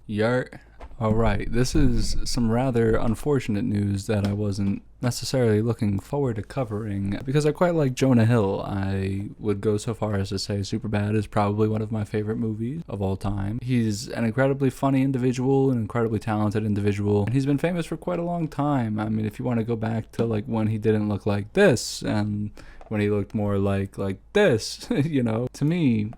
Yart. Alright, this is some rather unfortunate news that I wasn't necessarily looking forward to covering because I quite like Jonah Hill. I would go so far as to say Superbad is probably one of my favorite movies of all time. He's an incredibly funny individual, an incredibly talented individual, and he's been famous for quite a long time. I mean, if you want to go back to like when he didn't look like this and when he looked more like this, to me,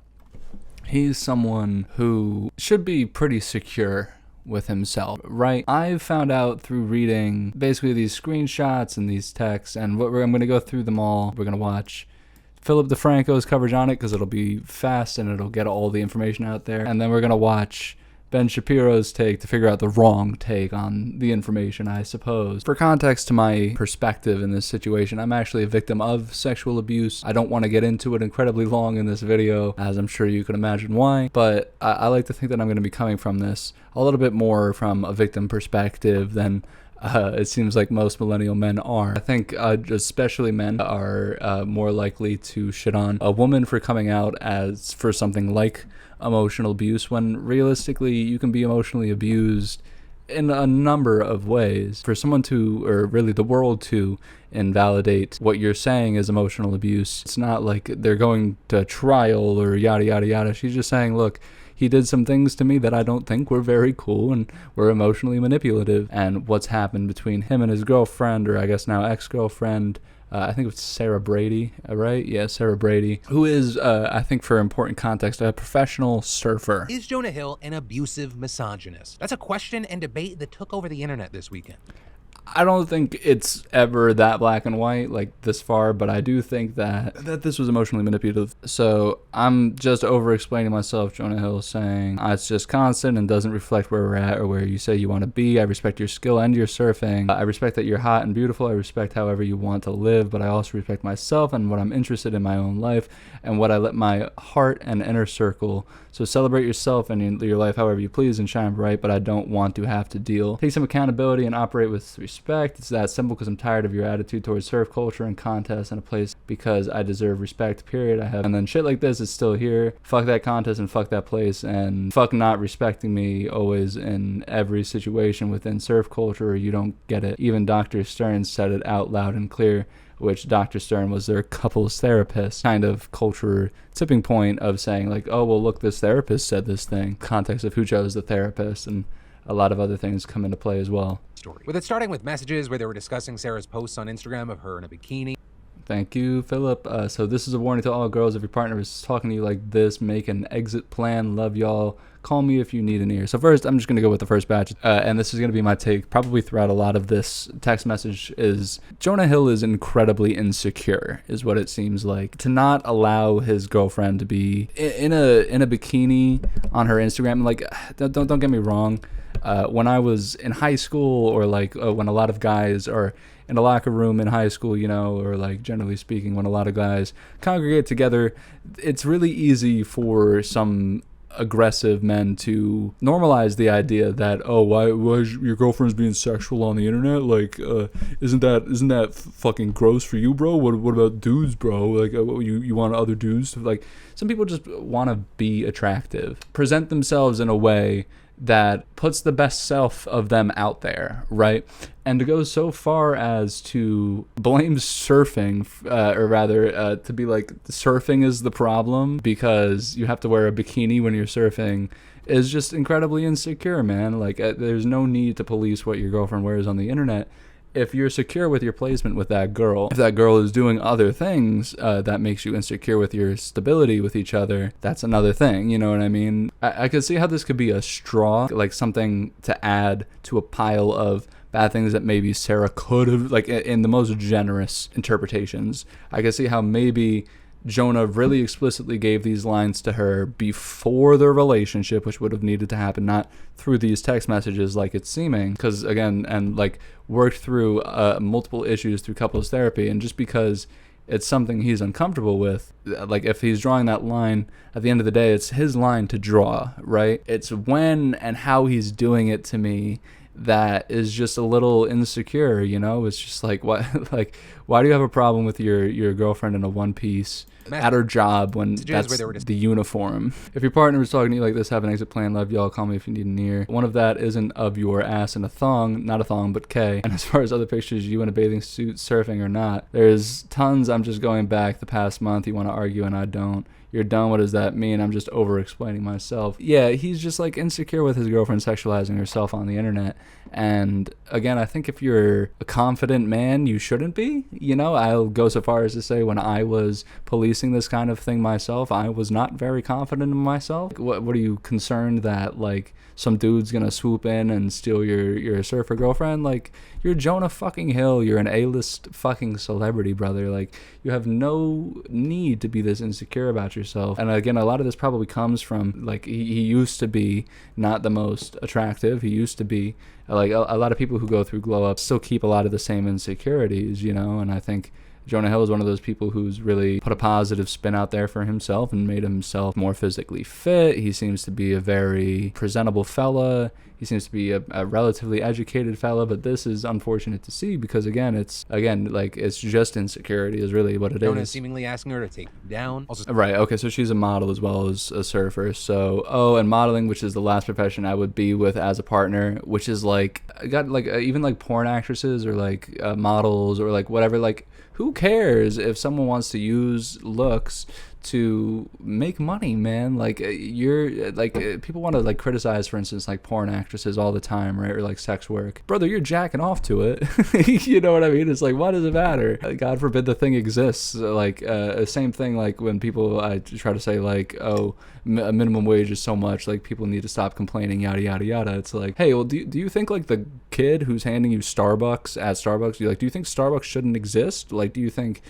he's someone who should be pretty secure with himself, right? I've found out through reading basically these screenshots and these texts, and I'm going to go through them all. We're going to watch Philip DeFranco's coverage on it because it'll be fast and it'll get all the information out there. And then we're going to watch Ben Shapiro's take to figure out the wrong take on the information, I suppose. For context to my perspective in this situation, I'm actually a victim of sexual abuse. I don't want to get into it incredibly long in this video, as I'm sure you can imagine why, but I like to think that I'm going to be coming from this a little bit more from a victim perspective than it seems like most millennial men are. I think especially men are more likely to shit on a woman for coming out as for something like emotional abuse, when realistically you can be emotionally abused in a number of ways. For someone to, or really the world to, invalidate what you're saying is emotional abuse, it's not like they're going to trial or yada yada yada. She's just saying, look, he did some things to me that I don't think were very cool and were emotionally manipulative. And what's happened between him and his girlfriend, or I guess now ex-girlfriend, I think it's Sarah Brady, right? Yeah, Sarah Brady, who is, I think for important context, a professional surfer. Is Jonah Hill an abusive misogynist? That's a question and debate that took over the internet this weekend. I don't think it's ever that black and white, like this far, but I do think that this was emotionally manipulative. So I'm just over-explaining myself. Jonah Hill saying, it's just constant and doesn't reflect where we're at or where you say you want to be. I respect your skill and your surfing. I respect that you're hot and beautiful. I respect however you want to live, but I also respect myself and what I'm interested in my own life and what I let my heart and inner circle. So celebrate yourself and your life however you please and shine bright, but I don't want to have to deal. Take some accountability and operate with respect. It's that simple because I'm tired of your attitude towards surf culture and contests and a place because I deserve respect, period. And then shit like this is still here. Fuck that contest and fuck that place and fuck not respecting me always in every situation within surf culture, or you don't get it. Even Dr. Stern said it out loud and clear, which Dr. Stern was their couples therapist, kind of culture tipping point of saying like, oh, well, look, this therapist said this thing. Context of who chose the therapist and a lot of other things come into play as well. Story. With it starting with messages where they were discussing Sarah's posts on Instagram of her in a bikini. Thank you, Philip. So this is a warning to all girls. If your partner is talking to you like this, make an exit plan. Love y'all. Call me if you need an ear. So first, I'm just going to go with the first batch. And this is going to be my take probably throughout a lot of this text message is Jonah Hill is incredibly insecure, is what it seems like. To not allow his girlfriend to be in a bikini on her Instagram. Like, don't get me wrong. When I was in high school, or like when a lot of guys are in a locker room in high school, or like generally speaking, when a lot of guys congregate together, it's really easy for some aggressive men to normalize the idea that, oh, why your girlfriend's being sexual on the internet? Like, isn't that fucking gross for you, bro? What about dudes, bro? Like, you want other dudes to, like, some people just want to be attractive, present themselves in a way that puts the best self of them out there, right? And to go so far as to blame surfing, or rather to be like, surfing is the problem because you have to wear a bikini when you're surfing, is just incredibly insecure, man. Like, there's no need to police what your girlfriend wears on the internet. If you're secure with your placement with that girl, if that girl is doing other things that makes you insecure with your stability with each other, that's another thing, you know what I mean? I could see how this could be a straw, like something to add to a pile of bad things that maybe Sarah could have, like in the most generous interpretations. I could see how maybe Jonah really explicitly gave these lines to her before their relationship, which would have needed to happen, not through these text messages like it's seeming, because again, and like worked through multiple issues through couples therapy. And just because it's something he's uncomfortable with, like if he's drawing that line, at the end of the day, it's his line to draw, right? It's when and how he's doing it to me that is just a little insecure, you know? It's just like, what, like, why do you have a problem with your girlfriend in a one piece at her job when that's the uniform? If your partner was talking to you like this, have an exit plan, love y'all, call me if you need an ear. One of that isn't of your ass in a thong, not a thong, but K. And as far as other pictures, you in a bathing suit surfing or not, there's tons. I'm just going back the past month. You want to argue and I don't. You're done. What does that mean? I'm just over explaining myself. Yeah, he's just like insecure with his girlfriend sexualizing herself on the internet. And again, I think if you're a confident man, you shouldn't be. You know, I'll go so far as to say when I was policing this kind of thing myself, I was not very confident in myself. What are you concerned that like some dude's gonna swoop in and steal your surfer girlfriend? Like, you're Jonah fucking Hill. You're an A-list fucking celebrity, brother. Like, you have no need to be this insecure about yourself. And again, a lot of this probably comes from like he used to be not the most attractive. He used to be like a lot of people who go through glow ups still keep a lot of the same insecurities, you know. And I think Jonah Hill is one of those people who's really put a positive spin out there for himself and made himself more physically fit. He seems to be a very presentable fella. He seems to be a relatively educated fella, but this is unfortunate to see because it's just insecurity is really what it Jonah is. seemingly asking her to take him down. Right, okay, so she's a model as well as a surfer. So, and modeling, which is the last profession I would be with as a partner, which is like, even like porn actresses or like models or like whatever, like, who cares if someone wants to use looks to make money, man? Like, you're like, people want to like criticize, for instance, like porn actresses all the time, right? Or like sex work. Brother, you're jacking off to it. You know what I mean? It's like, why does it matter? God forbid the thing exists. Like, same thing like when people, I try to say like, oh, a minimum wage is so much, like people need to stop complaining, yada yada yada. It's like, hey, well, do you think like the kid who's handing you Starbucks at Starbucks, do you think Starbucks shouldn't exist? Like, do you think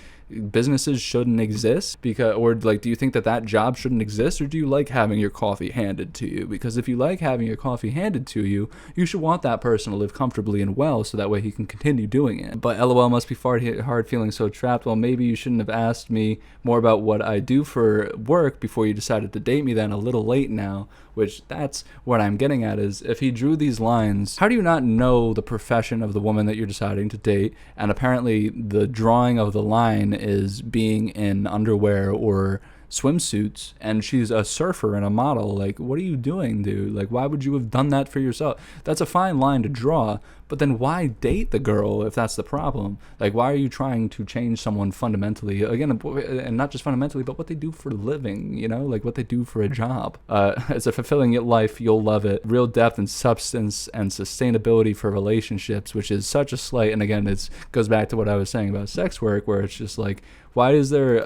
businesses shouldn't exist or like do you think that job shouldn't exist, or do you like having your coffee handed to you? Because if you like having your coffee handed to you, you should want that person to live comfortably and well so that way he can continue doing it. But LOL, must be hard feeling so trapped. Well, maybe you shouldn't have asked me more about what I do for work before you decided to date me then. A little late now. Which that's what I'm getting at is if he drew these lines, how do you not know the profession of the woman that you're deciding to date? And apparently the drawing of the line is being in underwear or swimsuits, and she's a surfer and a model. Like, what are you doing, dude? Like, why would you have done that for yourself? That's a fine line to draw, but then why date the girl if that's the problem? Like, why are you trying to change someone fundamentally? Again, and not just fundamentally, but what they do for a living, you know, like what they do for a job. It's a fulfilling life. You'll love it. Real depth and substance and sustainability for relationships, which is such a slight. And again, it goes back to what I was saying about sex work, where it's just like, why is there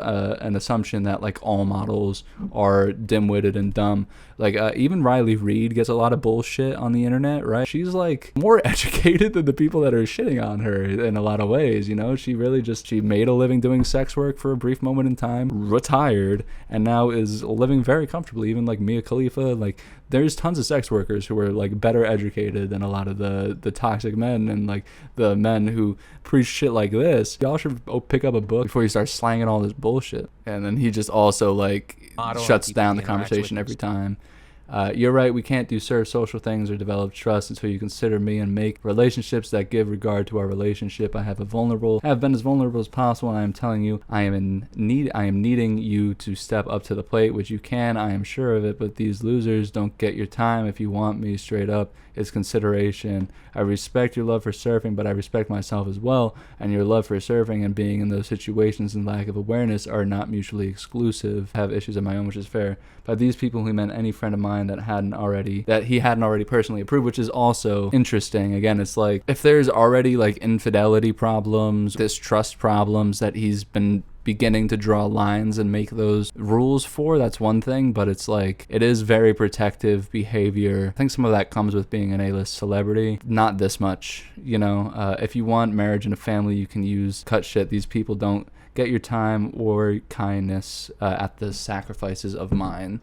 an assumption that like all models are dim-witted and dumb? Like even Riley Reid gets a lot of bullshit on the internet, right? She's like more educated than the people that are shitting on her in a lot of ways, you know? She made a living doing sex work for a brief moment in time, retired, and now is living very comfortably. Even like Mia Khalifa, like there's tons of sex workers who are like better educated than a lot of the toxic men and like the men who preach shit like this. Y'all should pick up a book before you start slanging all this bullshit. And then he just also like shuts down the conversation every time. You're right, we can't do social things or develop trust until you consider me and make relationships that give regard to our relationship. I have been as vulnerable as possible, and I am telling you, I am needing you to step up to the plate, which you can, I am sure of it, but these losers don't get your time. If you want me straight up, it's consideration. I respect your love for surfing, but I respect myself as well, and your love for surfing and being in those situations and lack of awareness are not mutually exclusive. I have issues of my own, which is fair. By these people, he meant any friend of mine that he hadn't already personally approved, which is also interesting. Again, it's like if there's already like infidelity problems, distrust problems that he's been beginning to draw lines and make those rules for, that's one thing, but it's like it is very protective behavior. I think some of that comes with being an A-list celebrity. Not this much, you know. If you want marriage and a family, you can use cut shit. These people don't get your time or kindness at the sacrifices of mine.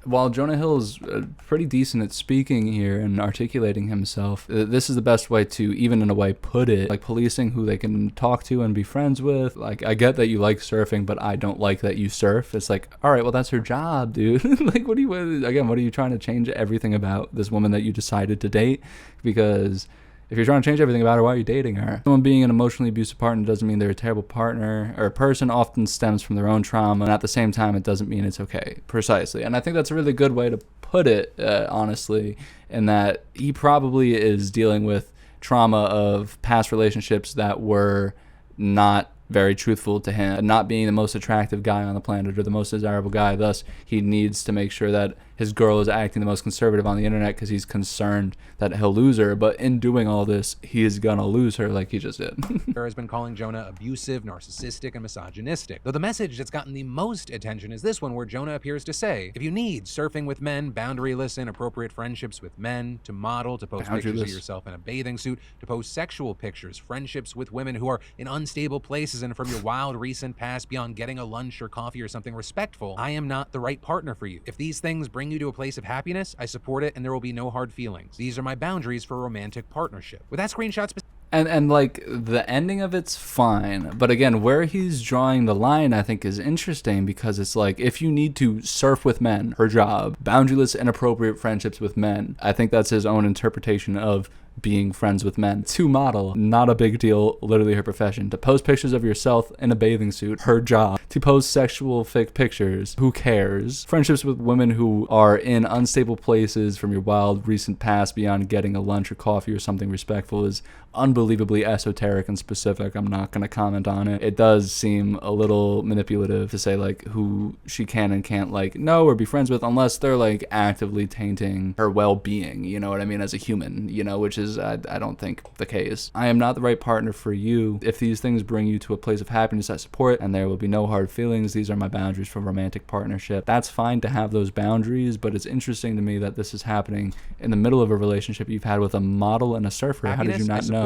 While Jonah Hill is pretty decent at speaking here and articulating himself, this is the best way to, even in a way, put it. Like policing who they can talk to and be friends with. Like, I get that you like surfing, but I don't like that you surf. It's like, all right, well, that's her job, dude. Like, what are you trying to change everything about this woman that you decided to date? Because if you're trying to change everything about her, why are you dating her? Someone being an emotionally abusive partner doesn't mean they're a terrible partner or a person. Often stems from their own trauma, and at the same time, it doesn't mean it's okay. Precisely. And I think that's a really good way to put it, honestly, in that he probably is dealing with trauma of past relationships that were not very truthful to him, not being the most attractive guy on the planet or the most desirable guy. Thus, he needs to make sure that his girl is acting the most conservative on the internet because he's concerned that he'll lose her. But in doing all this, he is gonna lose her like he just did. Sarah has been calling Jonah abusive, narcissistic, and misogynistic. Though the message that's gotten the most attention is this one, where Jonah appears to say, if you need surfing with men, boundaryless, inappropriate friendships with men, to model, to post pictures of yourself in a bathing suit, to post sexual pictures, friendships with women who are in unstable places, and from your wild recent past beyond getting a lunch or coffee or something respectful, I am not the right partner for you. If these things bring you to a place of happiness, I support it and there will be no hard feelings. These are my boundaries for a romantic partnership. With that screenshot And like the ending of it's fine, but again, where he's drawing the line I think is interesting, because it's like, if you need to surf with men, her job, boundaryless inappropriate friendships with men, I think that's his own interpretation of being friends with men. To model, not a big deal, literally her profession. To post pictures of yourself in a bathing suit, her job. To post sexual fake pictures, who cares? Friendships with women who are in unstable places from your wild recent past beyond getting a lunch or coffee or something respectful is unbelievably esoteric and specific. I'm not going to comment on it. It does seem a little manipulative to say like who she can and can't like know or be friends with, unless they're like actively tainting her well-being, you know what I mean, as a human, you know, which is I don't think the case. I am not the right partner for you. If these things bring you to a place of happiness, I support, and there will be no hard feelings. These are my boundaries for romantic partnership. That's fine to have those boundaries, but it's interesting to me that this is happening in the middle of a relationship you've had with a model and a surfer. How did you not know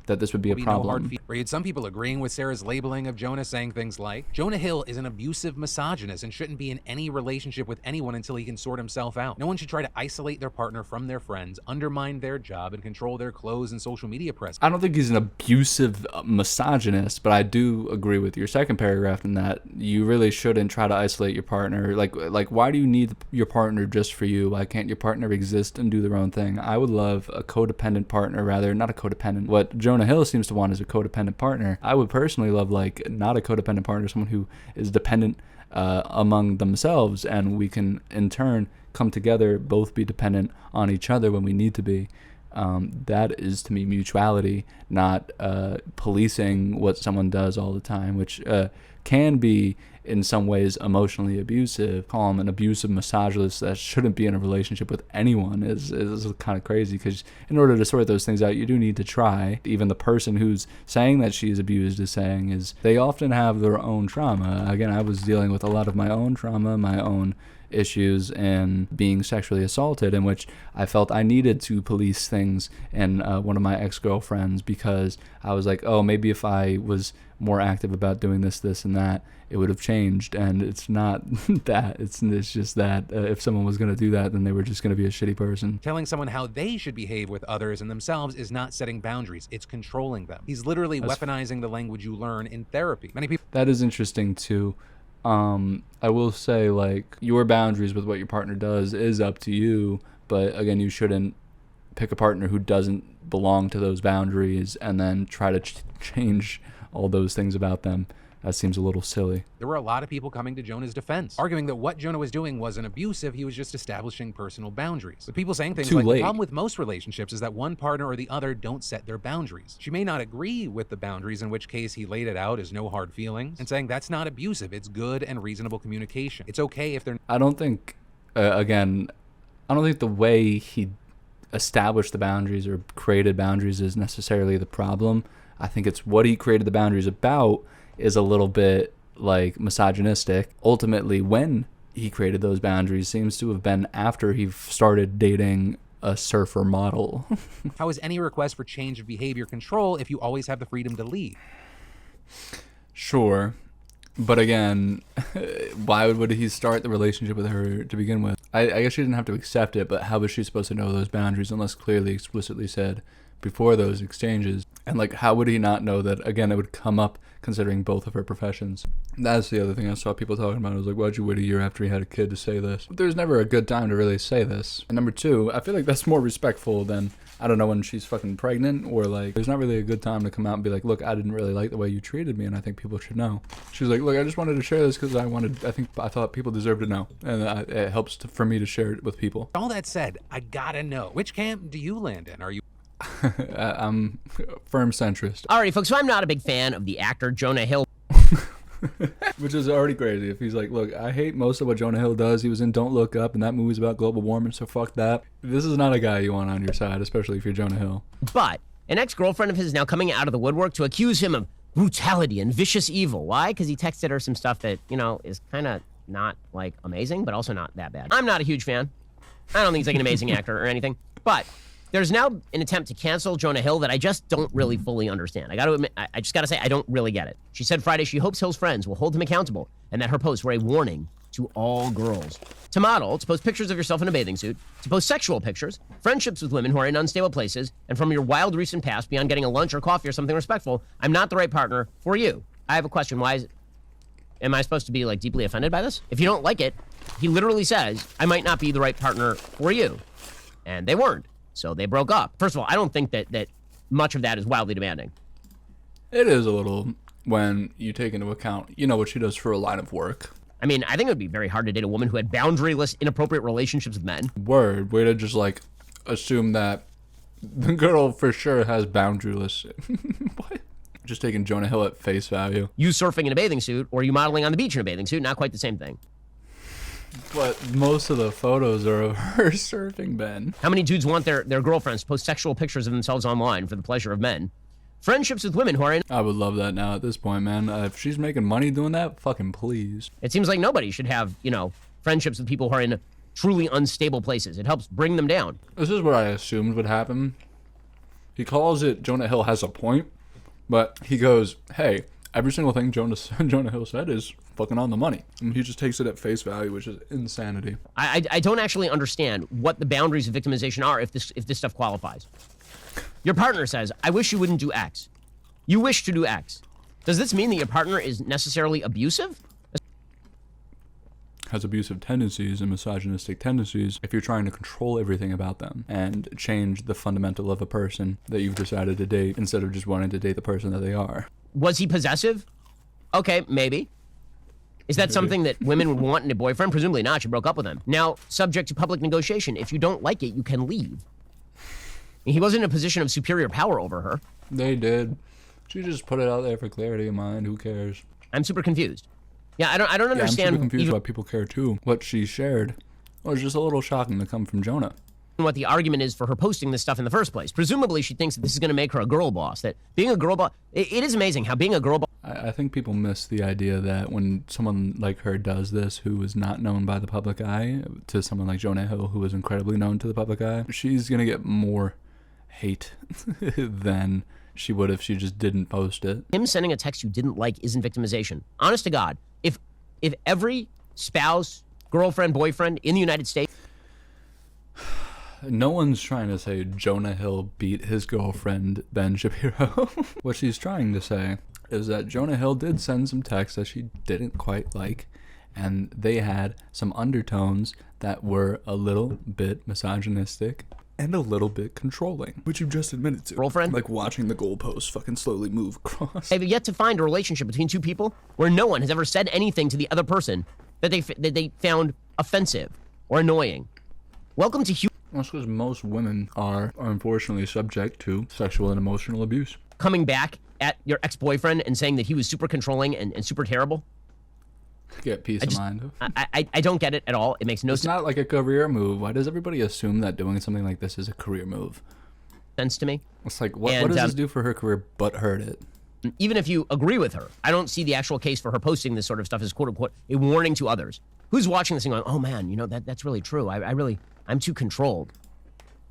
that this would be a problem? You had some people agreeing with Sarah's labeling of Jonah, saying things like, Jonah Hill is an abusive misogynist and shouldn't be in any relationship with anyone until he can sort himself out. No one should try to isolate their partner from their friends, undermine their job, and control their clothes and social media presence. I don't think he's an abusive misogynist, but I do agree with your second paragraph in that you really shouldn't try to isolate your partner. Like why do you need your partner just for you? Why can't your partner exist and do their own thing? I would love a codependent partner, rather, not a codependent. What Jonah Hill seems to want is a codependent partner. I would personally love like not a codependent partner, someone who is dependent among themselves, and we can in turn come together, both be dependent on each other when we need to be. That is to me mutuality, not policing what someone does all the time, which can be in some ways emotionally abusive. Call him an abusive misogynist that shouldn't be in a relationship with anyone is kind of crazy, because in order to sort those things out, you do need to try. Even the person who's saying that she's abused is saying is they often have their own trauma. Again, I was dealing with a lot of my own trauma, my own issues, and being sexually assaulted, in which I felt I needed to police things in one of my ex-girlfriends, because I was like, oh, maybe if I was more active about doing this and that, it would have changed. And it's not that. It's just that if someone was going to do that, then they were just going to be a shitty person. Telling someone how they should behave with others and themselves is not setting boundaries. It's controlling them. He's literally weaponizing the language you learn in therapy. Many people. That is interesting too. I will say, like, your boundaries with what your partner does is up to you, but again, you shouldn't pick a partner who doesn't belong to those boundaries and then try to change all those things about them. That seems a little silly. There were a lot of people coming to Jonah's defense, arguing that what Jonah was doing wasn't abusive, he was just establishing personal boundaries. With people saying things like, the problem with most relationships is that one partner or the other don't set their boundaries. She may not agree with the boundaries, in which case he laid it out as no hard feelings, and saying that's not abusive, it's good and reasonable communication. It's okay if they're... I don't think, again, I don't think the way he established the boundaries or created boundaries is necessarily the problem. I think it's what he created the boundaries about is a little bit like misogynistic. Ultimately, when he created those boundaries seems to have been after he started dating a surfer model. How is any request for change of behavior control if you always have the freedom to lead? Sure. But again, why would he start the relationship with her to begin with? I guess she didn't have to accept it, but how was she supposed to know those boundaries unless clearly explicitly said before those exchanges? And like, how would he not know that, again, it would come up considering both of her professions? That's the other thing I saw people talking about. I was like, why'd you wait a year after he had a kid to say this? There's never a good time to really say this. And number two, I feel like that's more respectful than, I don't know, when she's fucking pregnant, or like, there's not really a good time to come out and be like, look, I didn't really like the way you treated me, and I think people should know. She's like, look, I just wanted to share this because I thought people deserve to know, and it helps for me to share it with people. All that said, I gotta know, which camp do you land in? Are you I'm firm centrist. Alrighty, folks, so I'm not a big fan of the actor Jonah Hill. Which is already crazy. If he's like, look, I hate most of what Jonah Hill does. He was in Don't Look Up, and that movie's about global warming, so fuck that. This is not a guy you want on your side, especially if you're Jonah Hill. But an ex-girlfriend of his is now coming out of the woodwork to accuse him of brutality and vicious evil. Why? Because he texted her some stuff that, you know, is kind of not, like, amazing, but also not that bad. I'm not a huge fan. I don't think he's like an amazing actor or anything. But there's now an attempt to cancel Jonah Hill that I just don't really fully understand. I got to admit, I just got to say, I don't really get it. She said Friday she hopes Hill's friends will hold him accountable and that her posts were a warning to all girls. To model, to post pictures of yourself in a bathing suit, to post sexual pictures, friendships with women who are in unstable places, and from your wild recent past beyond getting a lunch or coffee or something respectful, I'm not the right partner for you. I have a question. Am I supposed to be like deeply offended by this? If you don't like it, he literally says, I might not be the right partner for you. And they weren't. So they broke up. First of all, I don't think that much of that is wildly demanding. It is a little when you take into account, you know, what she does for a line of work. I mean, I think it would be very hard to date a woman who had boundaryless, inappropriate relationships with men. Word. Way to just, like, assume that the girl for sure has boundaryless. What? Just taking Jonah Hill at face value. You surfing in a bathing suit, or you modeling on the beach in a bathing suit, not quite the same thing. But most of the photos are of her surfing, Ben. How many dudes want their girlfriends to post sexual pictures of themselves online for the pleasure of men? Friendships with women who are in... I would love that now at this point, man. If she's making money doing that, fucking please. It seems like nobody should have, you know, friendships with people who are in truly unstable places. It helps bring them down. This is what I assumed would happen. He calls it Jonah Hill has a point, but he goes, hey, every single thing Jonah Hill said is fucking on the money. And he just takes it at face value, which is insanity. I don't actually understand what the boundaries of victimization are if this stuff qualifies. Your partner says, I wish you wouldn't do X. You wish to do X. Does this mean that your partner is necessarily abusive? Has abusive tendencies and misogynistic tendencies if you're trying to control everything about them and change the fundamental of a person that you've decided to date instead of just wanting to date the person that they are. Was he possessive? Okay, maybe. Is that something that women would want in a boyfriend? Presumably not. She broke up with him. Now, subject to public negotiation. If you don't like it, you can leave. He wasn't in a position of superior power over her. They did. She just put it out there for clarity of mind. Who cares? I'm super confused. Yeah, I don't understand. I'm super confused why people care too. What she shared was just a little shocking to come from Jonah. What the argument is for her posting this stuff in the first place. Presumably, she thinks that this is going to make her a girl boss. That being a girl boss, it is amazing how being a girl boss. I think people miss the idea that when someone like her does this, who is not known by the public eye, to someone like Jonah Hill, who is incredibly known to the public eye, she's going to get more hate than she would if she just didn't post it. Him sending a text you didn't like isn't victimization. Honest to God, if every spouse, girlfriend, boyfriend in the United States... No one's trying to say Jonah Hill beat his girlfriend, Ben Shapiro. What she's trying to say is that Jonah Hill did send some texts that she didn't quite like, and they had some undertones that were a little bit misogynistic and a little bit controlling, which you just admitted to. Girlfriend? Like watching the goalposts fucking slowly move across. I've yet to find a relationship between two people where no one has ever said anything to the other person that they found offensive or annoying. Welcome to human... That's because most women are unfortunately subject to sexual and emotional abuse. Coming back at your ex-boyfriend and saying that he was super controlling and super terrible. Get peace of mind. I don't get it at all. It makes no sense. It's not like a career move. Why does everybody assume that doing something like this is a career move? Sense to me. It's like, what does this do for her career but hurt it? Even if you agree with her, I don't see the actual case for her posting this sort of stuff as quote-unquote a warning to others. Who's watching this and going, oh man, you know, that's really true. I'm too controlled.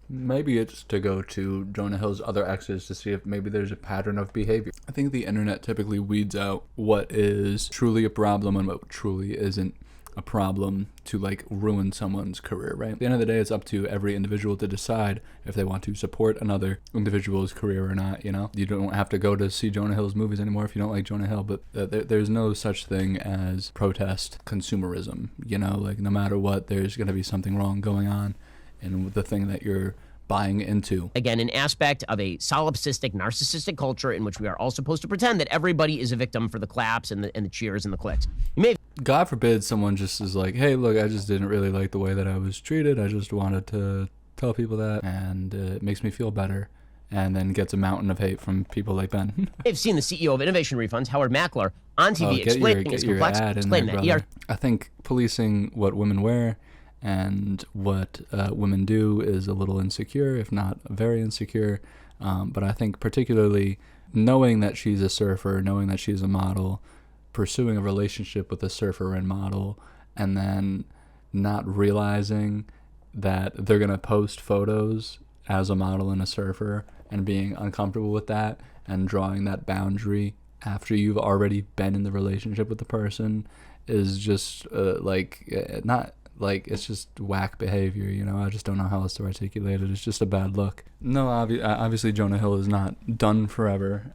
Maybe it's to go to Jonah Hill's other exes to see if maybe there's a pattern of behavior. I think the internet typically weeds out what is truly a problem and what truly isn't a problem to like ruin someone's career, right? At the end of the day, it's up to every individual to decide if they want to support another individual's career or not, you know? You don't have to go to see Jonah Hill's movies anymore if you don't like Jonah Hill, but there's no such thing as protest consumerism, you know? Like, no matter what, there's going to be something wrong going on in the thing that you're buying into. Again, an aspect of a solipsistic, narcissistic culture in which we are all supposed to pretend that everybody is a victim for the claps and the cheers and the clicks. You may God forbid someone just is like, hey, look, I just didn't really like the way that I was treated. I just wanted to tell people that, and it makes me feel better. And then gets a mountain of hate from people like Ben. have seen the CEO of Innovation Refunds, Howard Mackler, on TV explaining his complex, explaining that I think policing what women wear and what women do is a little insecure, if not very insecure. But I think particularly knowing that she's a surfer, knowing that she's a model, pursuing a relationship with a surfer and model, and then not realizing that they're going to post photos as a model and a surfer and being uncomfortable with that and drawing that boundary after you've already been in the relationship with the person is just it's just whack behavior, you know? I just don't know how else to articulate it. It's just a bad look. No, obviously Jonah Hill is not done forever.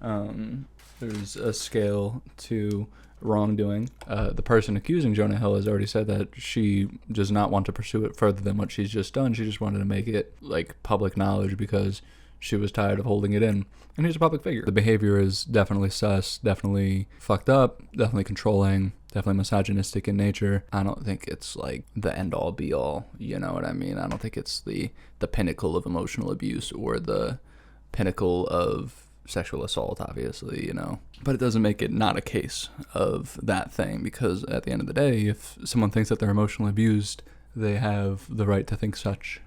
There's a scale to wrongdoing. The person accusing Jonah Hill has already said that she does not want to pursue it further than what she's just done. She just wanted to make it like public knowledge because she was tired of holding it in. And he's a public figure. The behavior is definitely sus, definitely fucked up, definitely controlling, definitely misogynistic in nature. I don't think it's like the end all be all, you know what I mean? I don't think it's the pinnacle of emotional abuse or the pinnacle of sexual assault, obviously, you know. But it doesn't make it not a case of that thing, because at the end of the day, if someone thinks that they're emotionally abused, they have the right to think such.